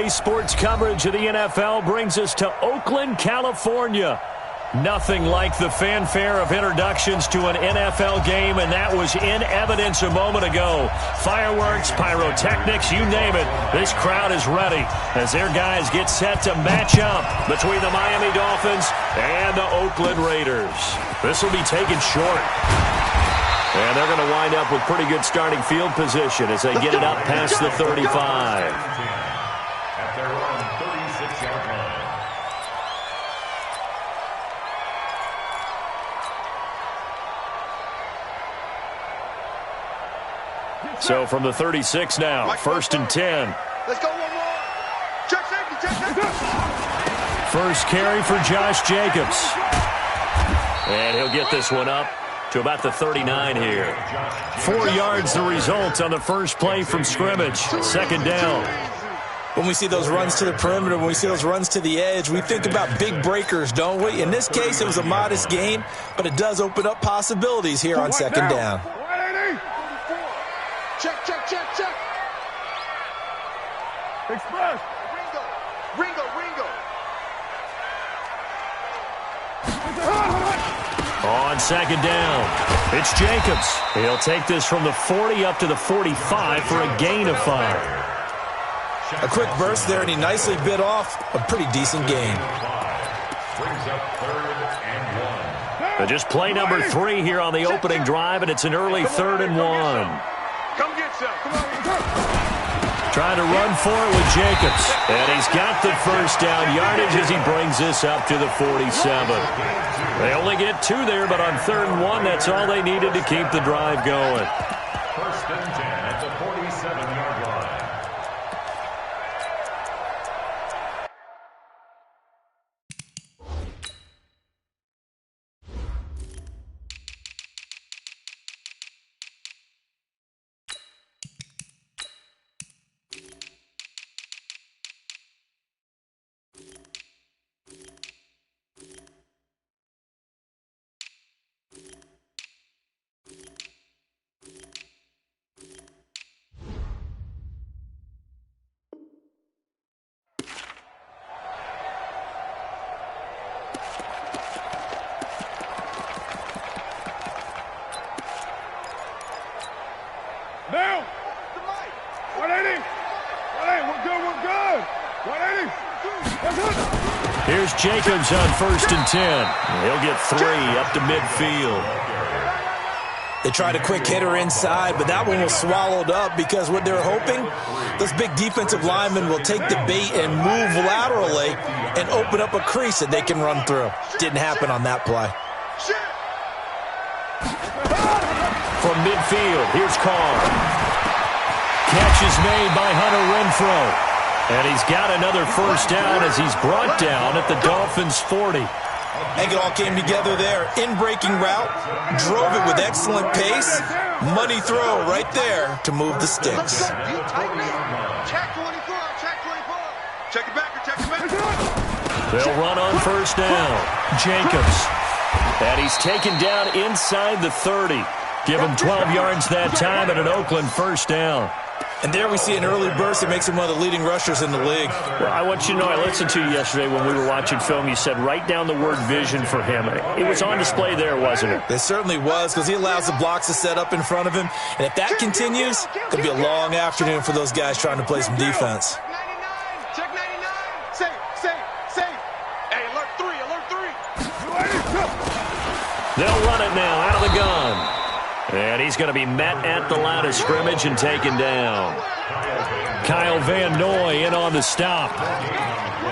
Today's sports coverage of the NFL brings us to Oakland, California. Nothing like the fanfare of introductions to an NFL game, and that was in evidence a moment ago. Fireworks, pyrotechnics, you name it. This crowd is ready as their guys get set to match up between the Miami Dolphins and the Oakland Raiders. This will be taken short. And they're going to wind up with pretty good starting field position as they get it up past the 35. At their own 36-yard line. So from the 36 now, 1st and 10. Let's go one more. Check safety, check safety. First carry for Josh Jacobs. And he'll get this one up to about the 39 here. 4 yards the result on the first play from scrimmage. 2nd down. When we see those runs to the perimeter, when we see those runs to the edge, we think about big breakers, don't we? In this case, it was a modest gain, but it does open up possibilities here on 2nd down. Check, check, check, check. Express. Ringo. On 2nd down, it's Jacobs. He'll take this from the 40 up to the 45 for a gain of 5. A quick burst there, and he nicely bit off a pretty decent gain. But just play number 3 here on the opening drive, and it's an early 3rd and 1. Come get some. Come on. Trying to run for it with Jacobs. And he's got the first down yardage as he brings this up to the 47. They only get 2 there, but on 3rd and 1, that's all they needed to keep the drive going. 1st and 10 at the 47-yard line. Now, 180. We're good. 180. Here's Jacobs on 1st and 10. He'll get 3 up to midfield. They tried a quick hitter inside, but that one was swallowed up because what they're hoping, those big defensive linemen will take the bait and move laterally and open up a crease that they can run through. Didn't happen on that play. From midfield, here's Carr. Catch is made by Hunter Renfrow. And he's got another first down as he's brought down at the Dolphins' 40. I think it all came together there. In-breaking route, drove it with excellent pace. Money throw right there to move the sticks. Check 24. Check it back. They'll run on first down. Jacobs. And he's taken down inside the 30. Give him 12 yards that time and an Oakland first down. And there we see an early burst that makes him one of the leading rushers in the league. Well, I want you to know, I listened to you yesterday when we were watching film. You said write down the word vision for him. It was on display there, wasn't it? It certainly was, because he allows the blocks to set up in front of him. And if that continues, it's going to be a long afternoon for those guys trying to play some defense. Check 99. Safe. Hey, alert 3. They'll run it now out of the gun. And he's going to be met at the line of scrimmage and taken down. Kyle Van Noy in on the stop.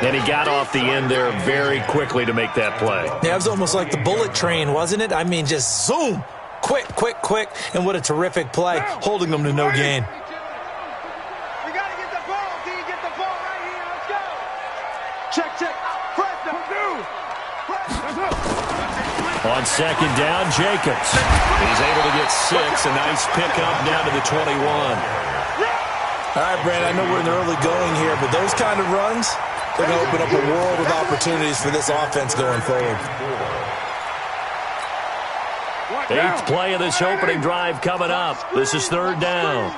And he got off the end there very quickly to make that play. Yeah, it was almost like the bullet train, wasn't it? I mean, just zoom. Quick. And what a terrific play, holding them to no gain. We got to get the ball, D. Get the ball right here. Let's go. Check. Press them. On 2nd down, Jacobs. He's able to get 6. A nice pickup down to the 21. All right, Brandon, I know we're in the early going here, but those kind of runs, they're going to open up a world of opportunities for this offense going forward. 8th play of this opening drive coming up. This is 3rd down.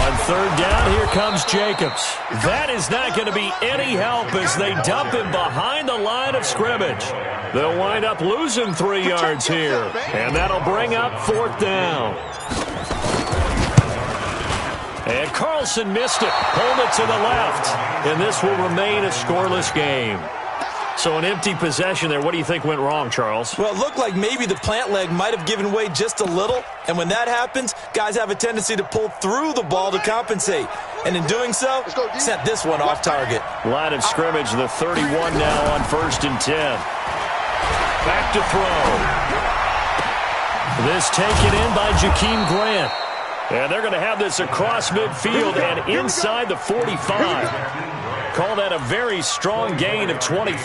On third down, here comes Jacobs. That is not going to be any help as they dump him behind the line of scrimmage. They'll wind up losing 3 yards here, and that'll bring up 4th down. And Carlson missed it, pulled it to the left, and this will remain a scoreless game. So an empty possession there. What do you think went wrong, Charles? Well, it looked like maybe the plant leg might have given way just a little, and when that happens, guys have a tendency to pull through the ball to compensate, and in doing so, sent this one off target. Line of scrimmage, the 31 now on 1st and 10. Back to throw. This taken in by Jakeem Grant. And they're going to have this across midfield and inside the 45. Call that a very strong gain of 24.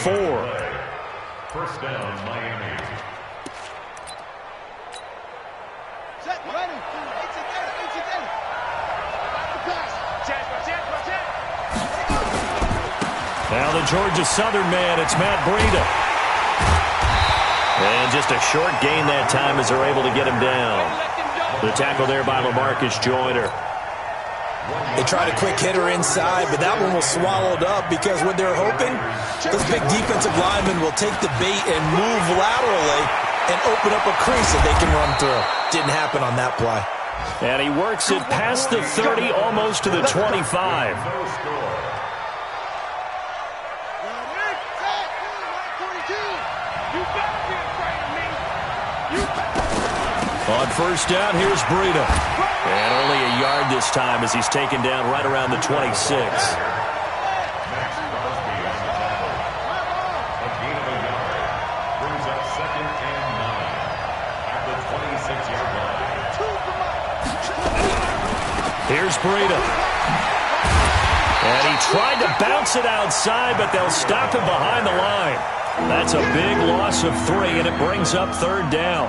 First down, Miami. Now the Georgia Southern man, it's Matt Breida. And just a short gain that time as they're able to get him down. The tackle there by LaMarcus Joyner. They tried a quick hitter inside, but that one was swallowed up because what they're hoping, this big defensive lineman will take the bait and move laterally and open up a crease that they can run through. Didn't happen on that play. And he works it past the 30, almost to the 25. On first down, here's Breida. And only a yard this time as he's taken down right around the 26. Here's Breida. And he tried to bounce it outside, but they'll stop him behind the line. That's a big loss of 3, and it brings up 3rd down.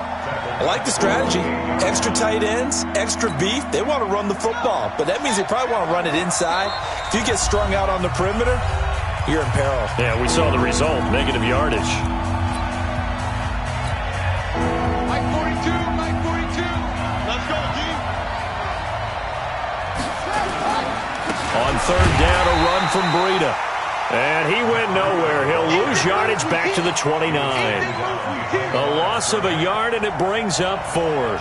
I like the strategy. Extra tight ends, extra beef. They want to run the football, but that means they probably want to run it inside. If you get strung out on the perimeter, you're in peril. Yeah, we saw the result, negative yardage. Mike 42, Mike 42. Let's go, D. On 3rd down, a run from Breida. And he went nowhere. He'll lose yardage back to the 29. A loss of a yard, and it brings up 4th.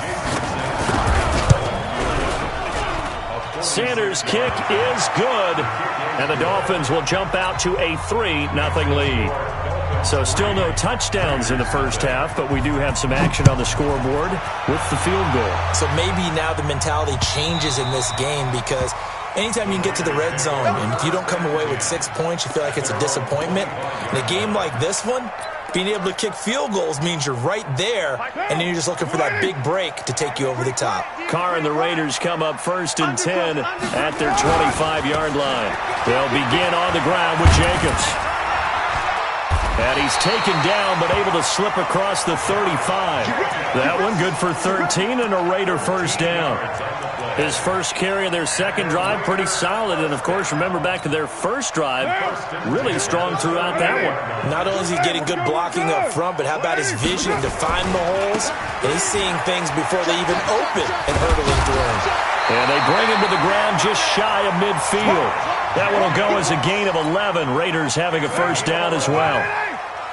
Sanders' kick is good, and the Dolphins will jump out to a 3-0 lead. So still no touchdowns in the first half, but we do have some action on the scoreboard with the field goal. So maybe now the mentality changes in this game because anytime you can get to the red zone, and if you don't come away with 6 points, you feel like it's a disappointment. In a game like this one, being able to kick field goals means you're right there, and then you're just looking for that big break to take you over the top. Carr and the Raiders come up 1st and 10 at their 25-yard line. They'll begin on the ground with Jacobs. And he's taken down, but able to slip across the 35. That one good for 13 and a Raider first down. His first carry of their second drive, pretty solid. And, of course, remember back to their first drive, really strong throughout that one. Not only is he getting good blocking up front, but how about his vision to find the holes? And he's seeing things before they even open and hurdling through them. And they bring him to the ground just shy of midfield. That one will go as a gain of 11. Raiders having a first down as well.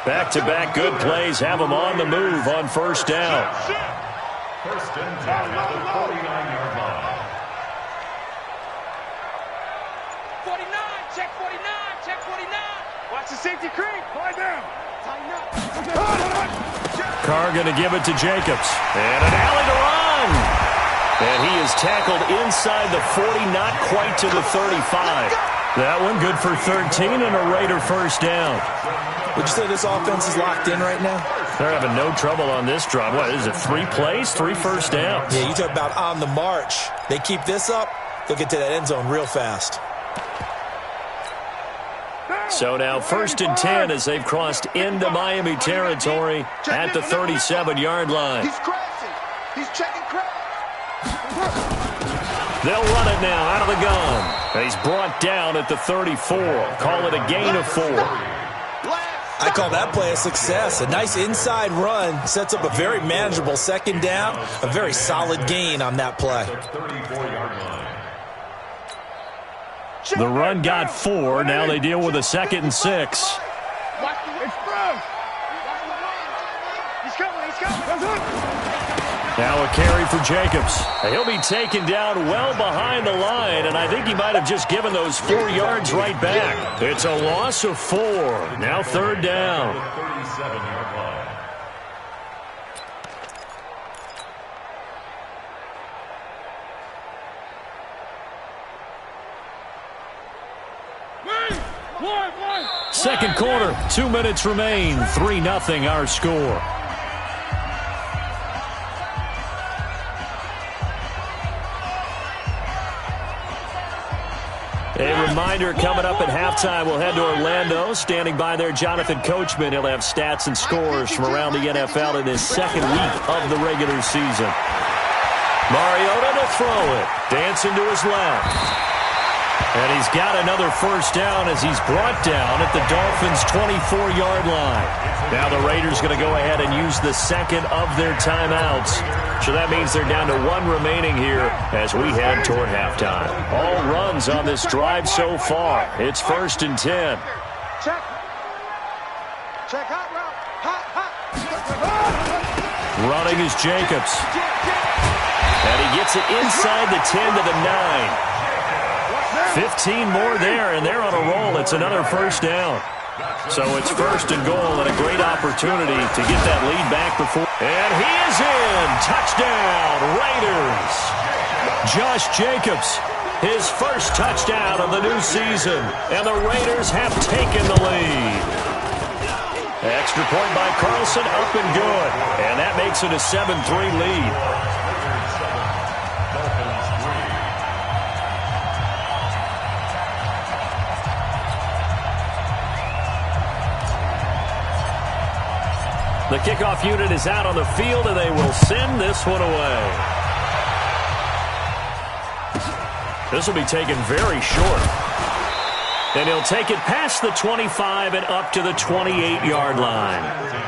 Back-to-back good plays have them on the move on first down. First and 10 at the 49-yard line. 49, check 49, check 49. Watch the safety creep. Lie down. Tighten up. Carr going to give it to Jacobs. And an alley to run. And he is tackled inside the 40, not quite to the 35. That one good for 13 and a Raider first down. Would you say this offense is locked in right now? They're having no trouble on this drive. What is it, 3 plays, 3 first downs? Yeah, you talk about on the march. They keep this up, they'll get to that end zone real fast. So now 1st and 10 as they've crossed into Miami territory at the 37-yard line. He's crashing. He's checking crash. They'll run it now out of the gun. And he's brought down at the 34. Call it a gain of 4. I call that play a success. A nice inside run sets up a very manageable second down. A very solid gain on that play. The run got 4. Now they deal with a 2nd and 6. Now a carry for Jacobs. He'll be taken down well behind the line, and I think he might have just given those 4 yards right back. It's a loss of 4. Now 3rd down. 37-yard line. Second quarter, 2 minutes remain. 3-0 our score. A reminder coming up at halftime, we'll head to Orlando. Standing by there, Jonathan Coachman. He'll have stats and scores from around the NFL in his 2nd week of the regular season. Mariota to throw it. Dancing to his left. And he's got another 1st down as he's brought down at the Dolphins' 24-yard line. Now the Raiders going to go ahead and use the 2nd of their timeouts. So that means they're down to 1 remaining here as we head toward halftime. All runs on this drive so far. It's 1st and 10. Check. Check hot route. Hot. Running is Jacobs. And he gets it inside the 10 to the 9. 15 more there, and they're on a roll. It's another 1st down. So it's 1st and goal, and a great opportunity to get that lead back before. And he is in. Touchdown, Raiders. Josh Jacobs, his 1st touchdown of the new season, and the Raiders have taken the lead. Extra point by Carlson, up and good. And that makes it a 7-3 lead. The kickoff unit is out on the field, and they will send this one away. This will be taken very short. And he'll take it past the 25 and up to the 28-yard line.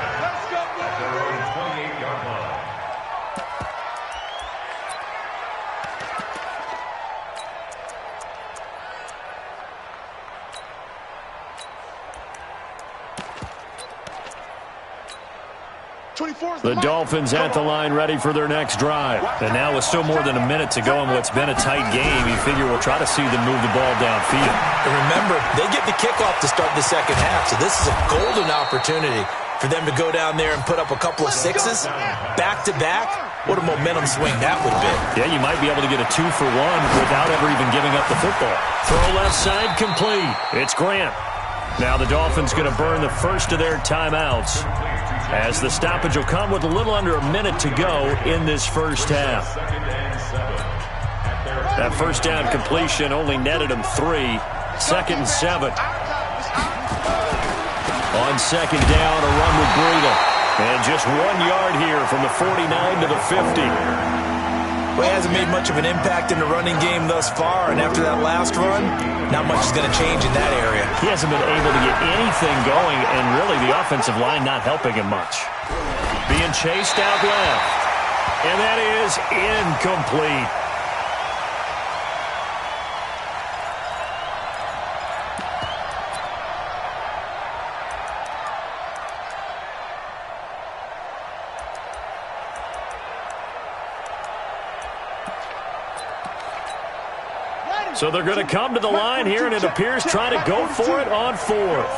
The Dolphins at the line ready for their next drive. And now with still more than a minute to go in what's been a tight game, you figure we'll try to see them move the ball downfield. And remember, they get the kickoff to start the 2nd half, so this is a golden opportunity for them to go down there and put up a couple of 6s back-to-back. What a momentum swing that would be. Yeah, you might be able to get a 2-for-1 without ever even giving up the football. Throw left side complete. It's Grant. Now the Dolphins going to burn the 1st of their timeouts, as the stoppage will come with a little under a minute to go in this 1st half. That 1st down completion only netted him 3. 2nd and 7. On 2nd down, a run with Breida. And just 1 yard here from the 49 to the 50. Well, he hasn't made much of an impact in the running game thus far, and after that last run, not much is going to change in that area. He hasn't been able to get anything going, and really the offensive line not helping him much. Being chased out left, and that is incomplete. So they're going to come to the line here, and it appears trying to go for it on 4th.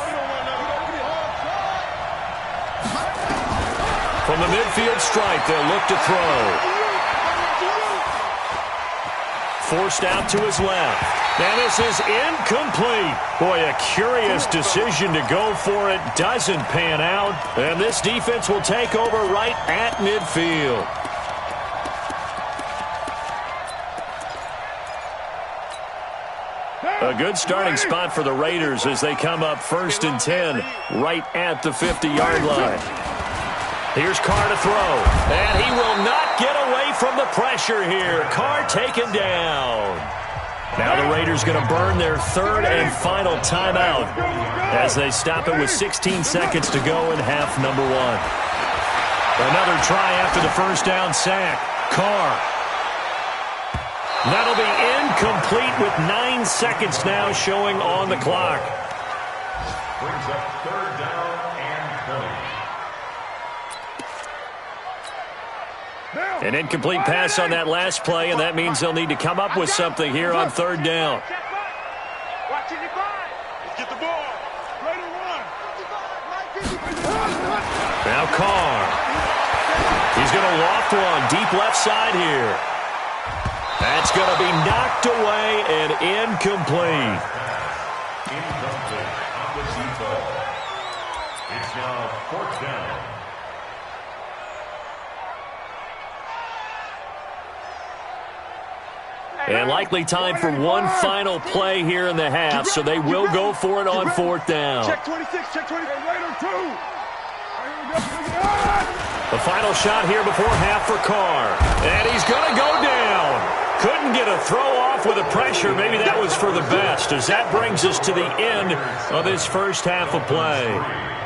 From the midfield stripe, they'll look to throw. Forced out to his left. And this is incomplete. Boy, a curious decision to go for it. Doesn't pan out. And this defense will take over right at midfield. A good starting spot for the Raiders as they come up 1st and 10 right at the 50-yard line. Here's Carr to throw, and he will not get away from the pressure here. Carr taken down. Now the Raiders going to burn their 3rd and final timeout as they stop it with 16 seconds to go in half number 1. Another try after the 1st down sack. Carr. That'll be incomplete with 9 seconds now showing on the clock. Brings up third down and 20. An incomplete pass on that last play, and that means they'll need to come up with something here on third down. Watch it, let's get the ball. Right on one. Now Carr. He's going to loft one deep left side here. That's going to be knocked away and incomplete. Incomplete on the deep ball. It's now fourth down. And likely time for one final play here in the half, so they will go for it on fourth down. Check 26, check 20. Right on 2. The final shot here before half for Carr. And he's going to go down. Couldn't get a throw off with the pressure. Maybe that was for the best, as that brings us to the end of this first half of play.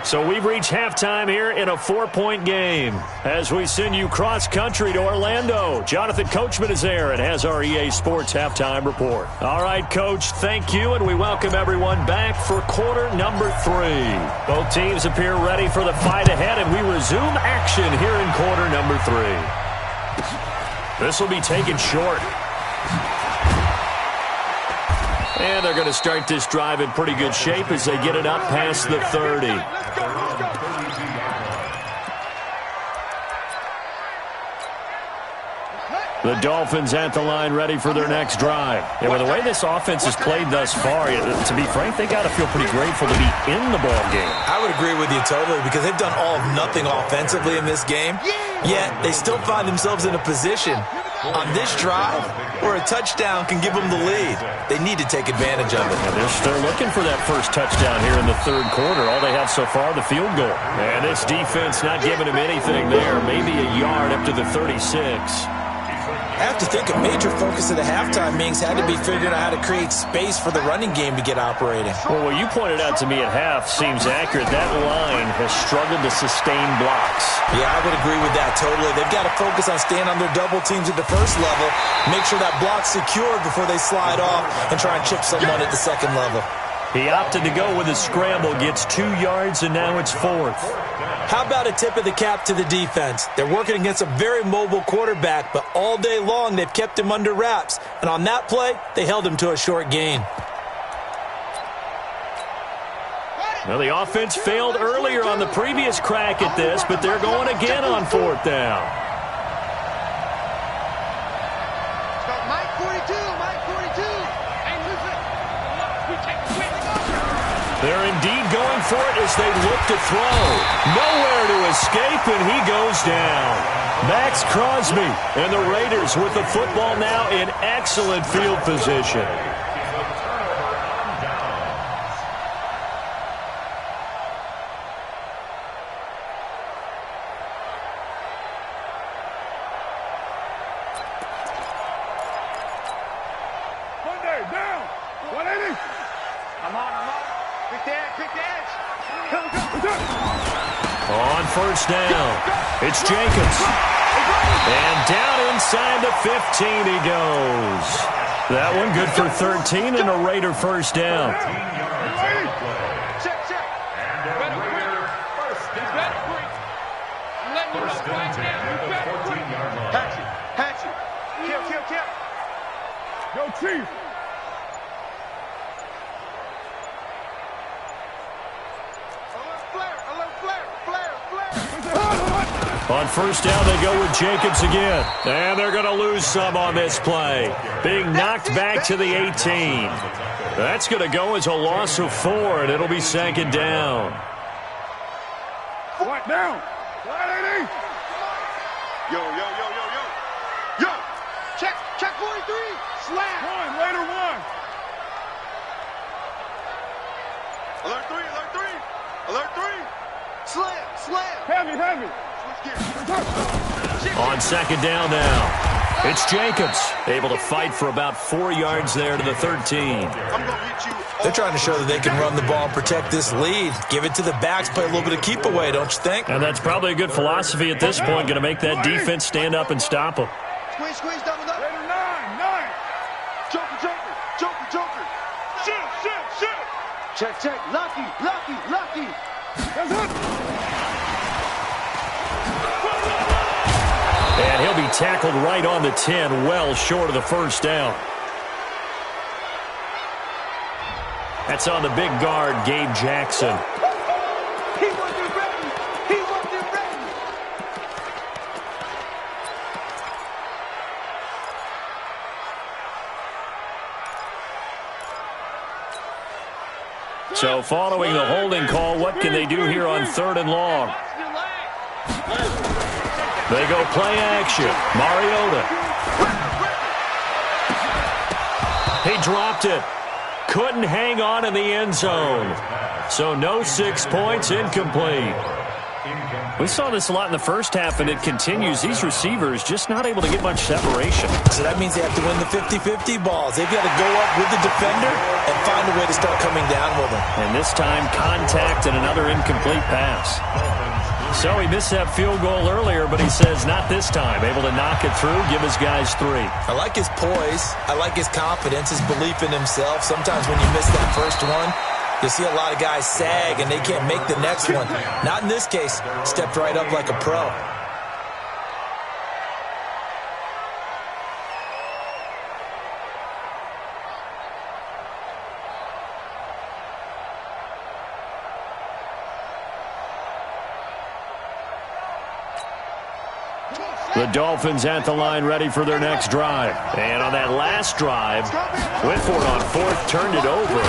So we've reached halftime here in a 4-point game. As we send you cross-country to Orlando, Jonathan Coachman is there and has our EA Sports halftime report. All right, Coach, thank you, and we welcome everyone back for quarter number 3. Both teams appear ready for the fight ahead, and we resume action here in quarter number 3. This will be taken short. And they're going to start this drive in pretty good shape as they get it up past the 30. The Dolphins at the line ready for their next drive. And with the way this offense has played thus far, to be frank, they got to feel pretty grateful to be in the ball game. I would agree with you totally, because they've done all of nothing offensively in this game, yet they still find themselves in a position on this drive where a touchdown can give them the lead. They need to take advantage of it. And they're still looking for that first touchdown here in the third quarter. All they have so far, the field goal. And this defense not giving them anything there. Maybe a yard up to the 36. I have to think a major focus of the halftime meetings had to be figuring out how to create space for the running game to get operating. Well, what you pointed out to me at half seems accurate. That line has struggled to sustain blocks. Yeah, I would agree with that totally. They've got to focus on staying on their double teams at the first level, make sure that block's secured before they slide off and try and chip someone at the second level. He opted to go with a scramble, gets 2 yards, and now it's fourth. How about a tip of the cap to the defense? They're working against a very mobile quarterback, but all day long they've kept him under wraps. And on that play, they held him to a short gain. Well, the offense failed earlier on the previous crack at this, but they're going again on fourth down. Mike 42, Mike 42. Hey, listen. They're indeed going for it as they look to throw. Nowhere to escape, and he goes down. Max Crosby and the Raiders with the football now in excellent field position. Monday, down. 180. I'm on. Pick the edge. On first down, it's Jacobs. And down inside the 15 he goes. That one good for 13 and a Raider first down. Check. Better quick. First down. Hatchet. Kill. Go, Chief. On first down, they go with Jacobs again. And they're going to lose some on this play. Being knocked back to the 18. That's going to go as a loss of 4, and it'll be second down. What down? 180. Yo. Check 43. Slam. Raider 1. Alert 3. Slam. Heavy. On second down now, it's Jacobs. Able to fight for about 4 yards there to the 13. They're trying to show that they can run the ball and protect this lead. Give it to the backs, play a little bit of keep away, don't you think? And that's probably a good philosophy at this point. Going to make that defense stand up and stop them. Squeeze, double up. Raider 9. Check, check. Lucky, lucky, lucky. That's it. And he'll be tackled right on the 10, well short of the first down. That's on the big guard, Gabe Jackson. He wasn't ready. He wasn't ready. So following the holding call, what can they do here on 3rd and long? They go play action. Mariota. He dropped it. Couldn't hang on in the end zone. So no 6 points, incomplete. We saw this a lot in the first half, and it continues. These receivers just not able to get much separation. So that means they have to win the 50-50 balls. They've got to go up with the defender and find a way to start coming down with them. And this time, contact and another incomplete pass. So he missed that field goal earlier, but he says not this time. Able to knock it through, give his guys 3. I like his poise. I like his confidence, his belief in himself. Sometimes when you miss that first one, you'll see a lot of guys sag and they can't make the next one. Not in this case. Stepped right up like a pro. The Dolphins at the line ready for their next drive. And on that last drive, went for it on 4th, turned it over.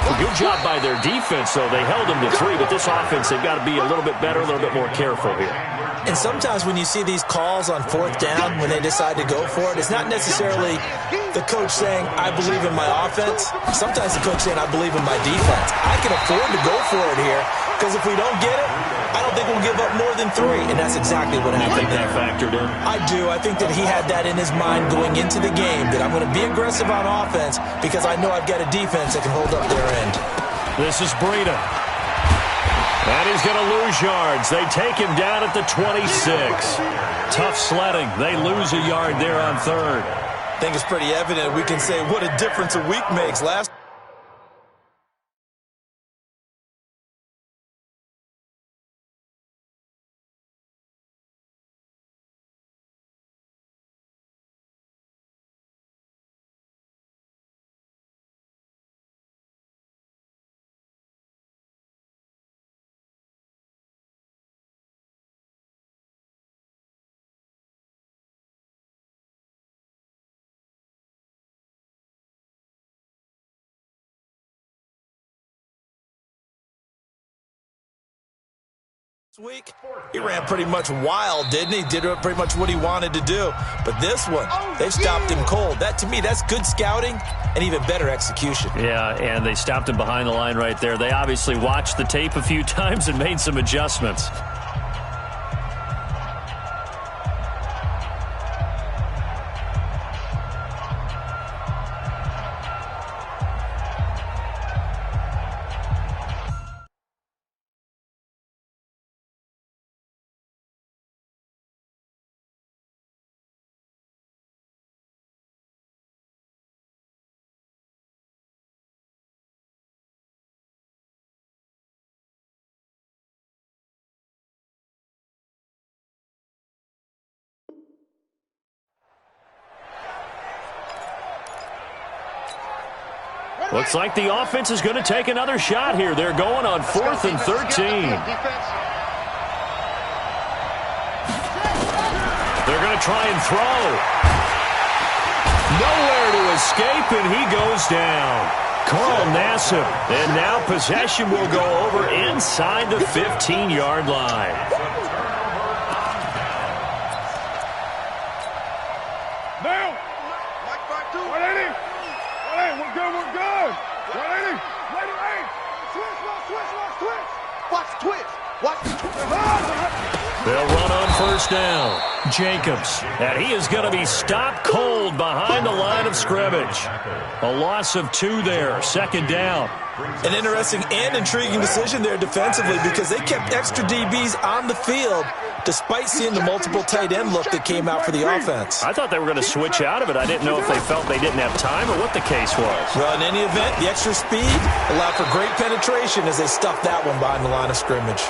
A good job by their defense, though. They held them to 3, but this offense, they've got to be a little bit better, a little bit more careful here. And sometimes when you see these calls on 4th down, when they decide to go for it, it's not necessarily the coach saying, I believe in my offense. Sometimes the coach saying, I believe in my defense. I can afford to go for it here, because if we don't get it, I don't think we'll give up more than 3, and that's exactly what happened. You think that factored in? I do. I think that he had that in his mind going into the game, that I'm going to be aggressive on offense because I know I've got a defense that can hold up their end. This is Breida. And he's going to lose yards. They take him down at the 26. Tough sledding. They lose a yard there on 3rd. I think it's pretty evident. We can say what a difference a week makes. Last week, he ran pretty much wild, didn't he? Did pretty much what he wanted to do. But this one, they've stopped him cold. That, to me, that's good scouting and even better execution. Yeah, and they stopped him behind the line right there. They obviously watched the tape a few times and made some adjustments. Looks like the offense is going to take another shot here. They're going on 4th and 13. They're going to try and throw. Nowhere to escape, and he goes down. Carl Nassib. And now possession will go over inside the 15-yard line. Now, 180. We're good, we're good. 180. Hey, switch. Watch the twist. They'll run on 1st first down. Jacobs. And he is going to be stopped cold behind the line of scrimmage. A loss of 2 there. Second down. An interesting and intriguing decision there defensively because they kept extra DBs on the field despite seeing the multiple tight end look that came out for the offense. I thought they were going to switch out of it. I didn't know if they felt they didn't have time or what the case was. Well, in any event, the extra speed allowed for great penetration as they stuffed that one behind the line of scrimmage.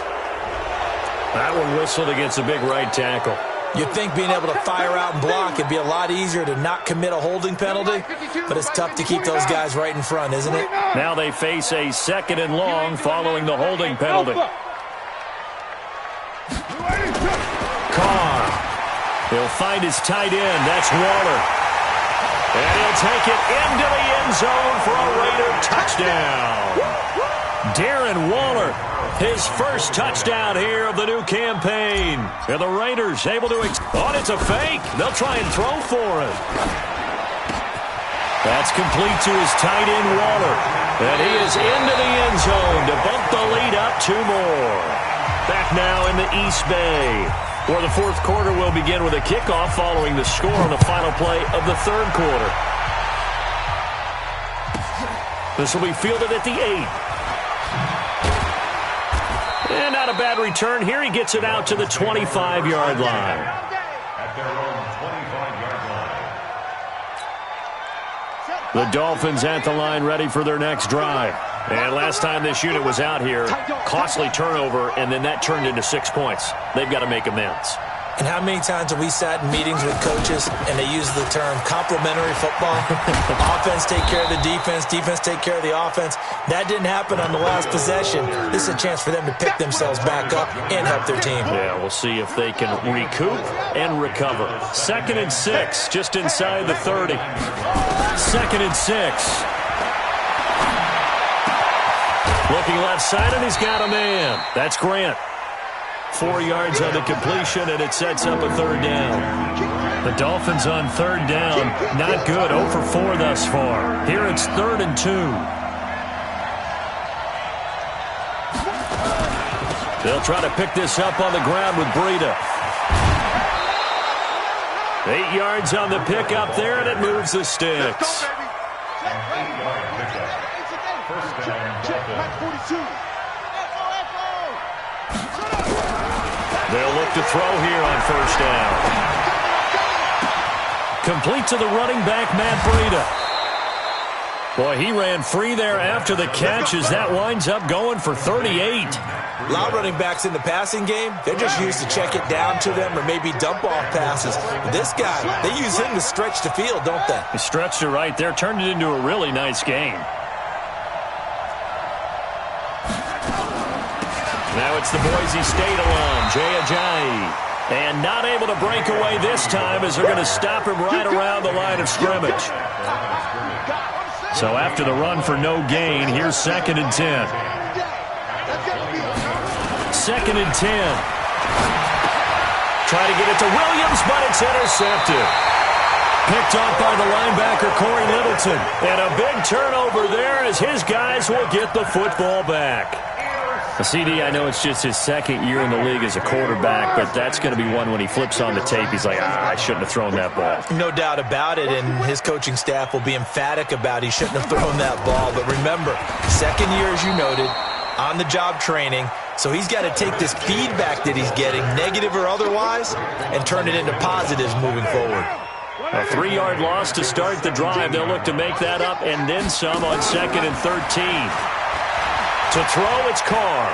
That one whistled against a big right tackle. You'd think being able to fire out and block would be a lot easier to not commit a holding penalty, but it's tough to keep those guys right in front, isn't it? Now they face a 2nd and long following the holding penalty. Carr. He'll find his tight end. That's Waller. And he'll take it into the end zone for a Raider touchdown. Darren Waller, his first touchdown here of the new campaign. And the Raiders able to... it's a fake. They'll try and throw for it. That's complete to his tight end, Waller. And he is into the end zone to bump the lead up 2 more. Back now in the East Bay, where the 4th quarter will begin with a kickoff following the score on the final play of the 3rd quarter. This will be fielded at the 8. And not a bad return here. He gets it out to the 25-yard line. At their own 25-yard line. The Dolphins at the line ready for their next drive. And last time this unit was out here, costly turnover, and then that turned into 6 points. They've got to make amends. And how many times have we sat in meetings with coaches and they use the term complementary football? Offense take care of the defense, defense take care of the offense. That didn't happen on the last possession. This is a chance for them to pick themselves back up and help their team. Yeah, we'll see if they can recoup and recover. 2nd and 6, just inside the 30. 2nd and 6. Looking left side, and he's got a man. That's Grant. 4 yards on the completion, and it sets up a 3rd down. The Dolphins on 3rd down. Not good. 0 for 4 thus far. Here it's 3rd and 2. They'll try to pick this up on the ground with Breida. 8 yards on the pickup there, and it moves the sticks. First down, Dolphins. They'll look to throw here on 1st down. Complete to the running back, Matt Breida. Boy, he ran free there after the catch as that winds up going for 38. A lot of running backs in the passing game, they're just used to check it down to them or maybe dump off passes. But this guy, they use him to stretch the field, don't they? He stretched it right there, turned it into a really nice game. Now it's the Boise State alum, Jay Ajayi. And not able to break away this time as they're going to stop him right around the line of scrimmage. So after the run for no gain, here's 2nd and 10. 2nd and 10. Try to get it to Williams, but it's intercepted. Picked off by the linebacker, Corey Littleton. And a big turnover there as his guys will get the football back. CD, I know it's just his 2nd year in the league as a quarterback, but that's going to be one when he flips on the tape. He's like, I shouldn't have thrown that ball. No doubt about it, and his coaching staff will be emphatic about he shouldn't have thrown that ball. But remember, 2nd year, as you noted, on-the-job training, so he's got to take this feedback that he's getting, negative or otherwise, and turn it into positives moving forward. A 3-yard loss to start the drive. They'll look to make that up and then some on 2nd and 13. To throw, it's Carr.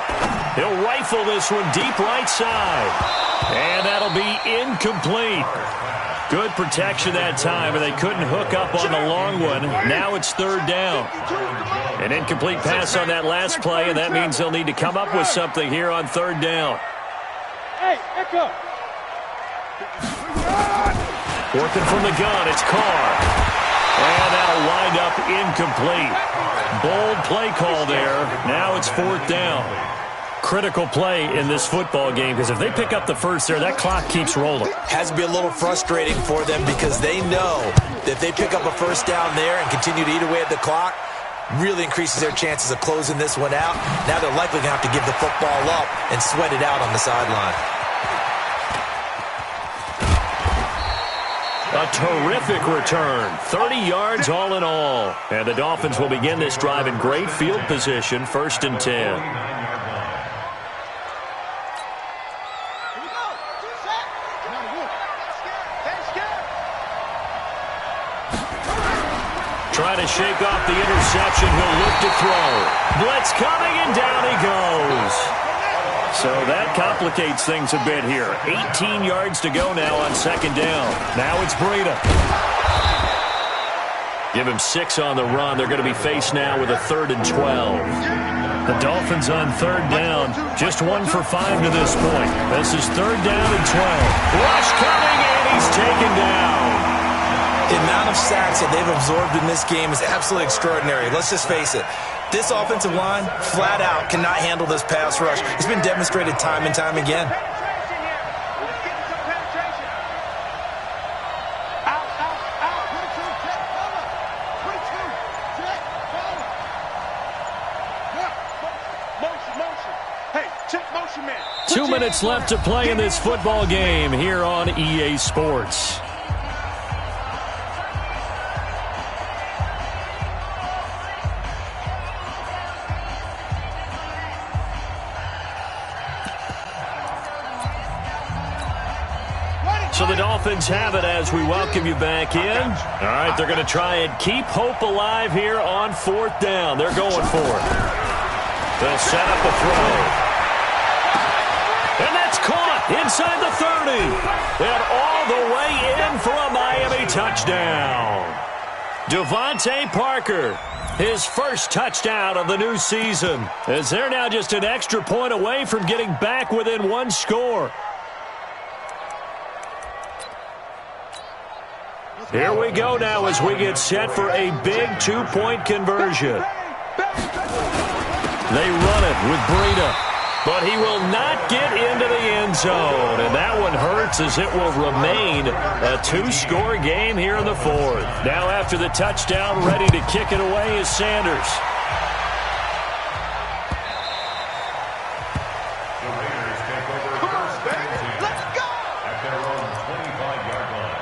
He'll rifle this one deep right side. And that'll be incomplete. Good protection that time, and they couldn't hook up on the long one. Now it's 3rd down. An incomplete pass on that last play, and that means they'll need to come up with something here on 3rd down. Hey, Echo. Working from the gun, it's Carr. And that'll wind up incomplete. Bold play call there. Now it's 4th down. Critical play in this football game because if they pick up the first there, that clock keeps rolling. Has to be a little frustrating for them because they know that if they pick up a 1st down there and continue to eat away at the clock, really increases their chances of closing this one out. Now they're likely going to have to give the football up and sweat it out on the sideline. A terrific return. 30 yards all in all. And the Dolphins will begin this drive in great field position, 1st and 10. Trying to shake off the interception. He'll look to throw. Blitz coming, and down he goes. So that complicates things a bit here. 18 yards to go now on 2nd down. Now it's Breida. Give him 6 on the run. They're going to be faced now with a 3rd and 12. The Dolphins on 3rd down. Just 1 for 5 to this point. This is 3rd down and 12. Rush coming, and he's taken down. The amount of sacks that they've absorbed in this game is absolutely extraordinary. Let's just face it. This offensive line, flat out, cannot handle this pass rush. It's been demonstrated time and time again. Hey, check motion, man. 2 minutes left to play in this football game here on EA Sports. So the Dolphins have it as we welcome you back in. All right, they're going to try and keep hope alive here on 4th down. They're going for it. They'll set up a throw. And that's caught inside the 30. And all the way in for a Miami touchdown. Devontae Parker, his first touchdown of the new season, as they're now just an extra point away from getting back within 1 score. Here we go now as we get set for a big 2-point conversion. They run it with Breida, but he will not get into the end zone. And that one hurts as it will remain a 2-score game here in the 4th. Now after the touchdown, ready to kick it away is Sanders. The Raiders take over 1st and 10 at their own 25-yard line.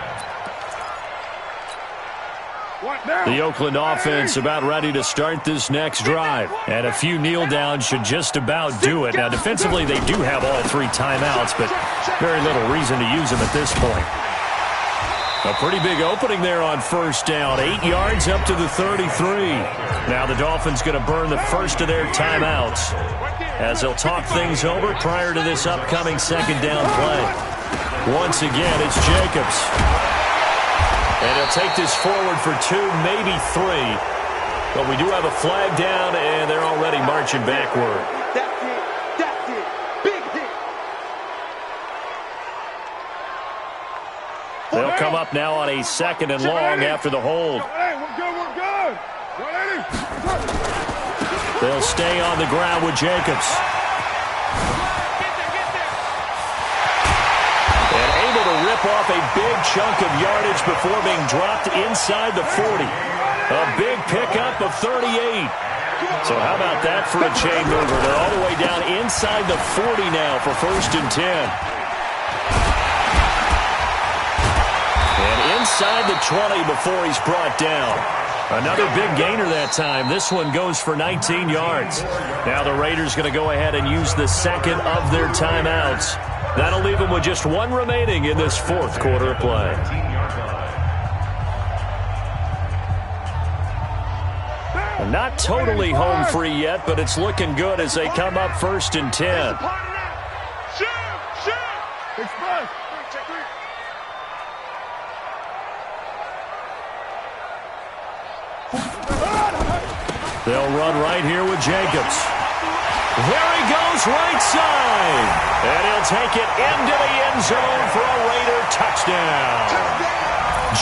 The Oakland offense about ready to start this next drive. And a few kneel downs should just about do it. Now, defensively, they do have all 3 timeouts, but very little reason to use them at this point. A pretty big opening there on 1st down. 8 yards up to the 33. Now the Dolphins going to burn the first of their timeouts as they'll talk things over prior to this upcoming 2nd down play. Once again, it's Jacobs. And he'll take this forward for 2, maybe 3. But we do have a flag down, and they're already marching backward. That's it. Big hit. They'll come up now on a 2nd and long after the hold. Hey, we're good. They'll stay on the ground with Jacobs. Rip off a big chunk of yardage before being dropped inside the 40. A big pickup of 38. So how about that for a chain mover? They're all the way down inside the 40 now for 1st and 10. And inside the 20 before he's brought down. Another big gainer that time. This one goes for 19 yards. Now the Raiders going to go ahead and use the 2nd of their timeouts. That'll leave them with just 1 remaining in this 4th quarter of play. Not totally home free yet, but it's looking good as they come up 1st and 10. They'll run right here with Jacobs. There he goes, right side. And he'll take it into the end zone for a Raider touchdown.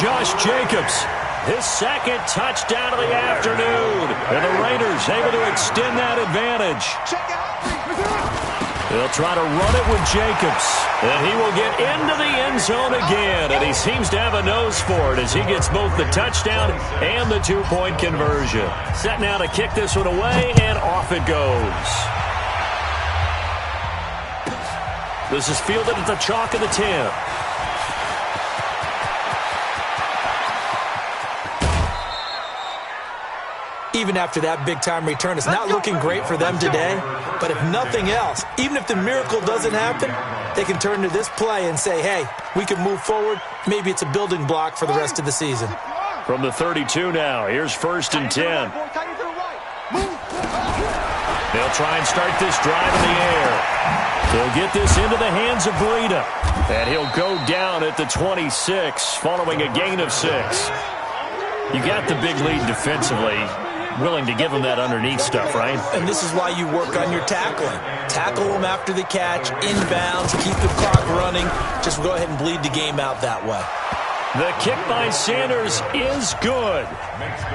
Josh Jacobs, his 2nd touchdown of the afternoon. And the Raiders able to extend that advantage. They'll try to run it with Jacobs. And he will get into the end zone again. And he seems to have a nose for it as he gets both the touchdown and the 2-point conversion. Set now to kick this one away, and off it goes. This is fielded at the chalk of the 10. even after that big-time return. It's not looking great for them today, but if nothing else, even if the miracle doesn't happen, they can turn to this play and say, hey, we can move forward. Maybe it's a building block for the rest of the season. From the 32 now, here's 1st and 10. They'll try and start this drive in the air. They'll get this into the hands of Breida. And he'll go down at the 26, following a gain of 6. You got the big lead defensively. Willing to give him that underneath stuff, right? And this is why you work on your tackling. Tackle them after the catch, inbounds, keep the clock running. Just go ahead and bleed the game out that way. The kick by Sanders is good.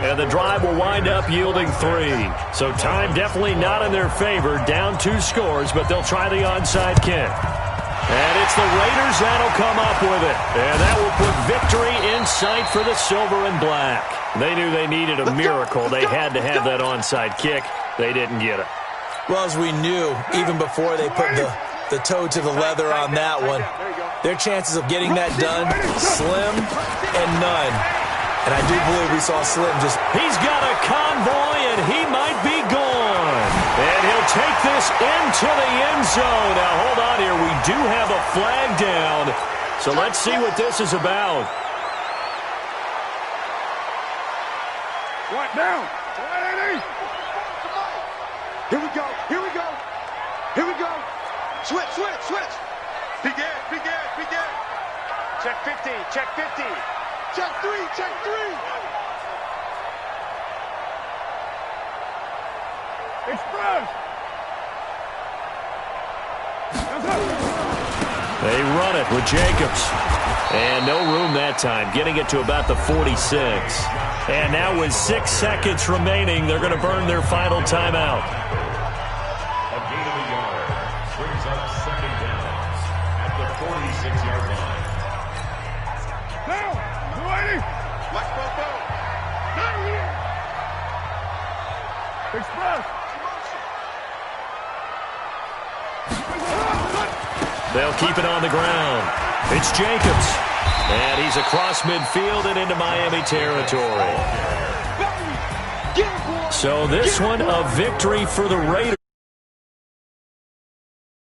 And the drive will wind up yielding 3. So time definitely not in their favor. Down 2 scores, but they'll try the onside kick. And it's the Raiders that'll come up with it. And that will put victory in sight for the silver and black. They knew they needed a miracle. They had to have that onside kick. They didn't get it. Well, as we knew, even before they put the toe to the leather on that one, their chances of getting that done, slim and none. And I do believe we saw Slim just... He's got a convoy, and he might be gone. And he'll take this into the end zone. Now, hold on here. We do have a flag down. So let's see what this is about. What now? Here we go. Here we go. Here we go. Switch, switch, switch. Begin. Check 50. Check 50. Check 3. Check 3. Express. They run it with Jacobs. And no room that time, getting it to about the 46. And now with 6 seconds remaining, they're going to burn their final timeout. A gain of a yard brings up 2nd down at the 46-yard line. Now, Whitey. Watch Bobo. Not here. Express. They'll keep it on the ground. It's Jacobs. And he's across midfield and into Miami territory. So this one, a victory for the Raiders.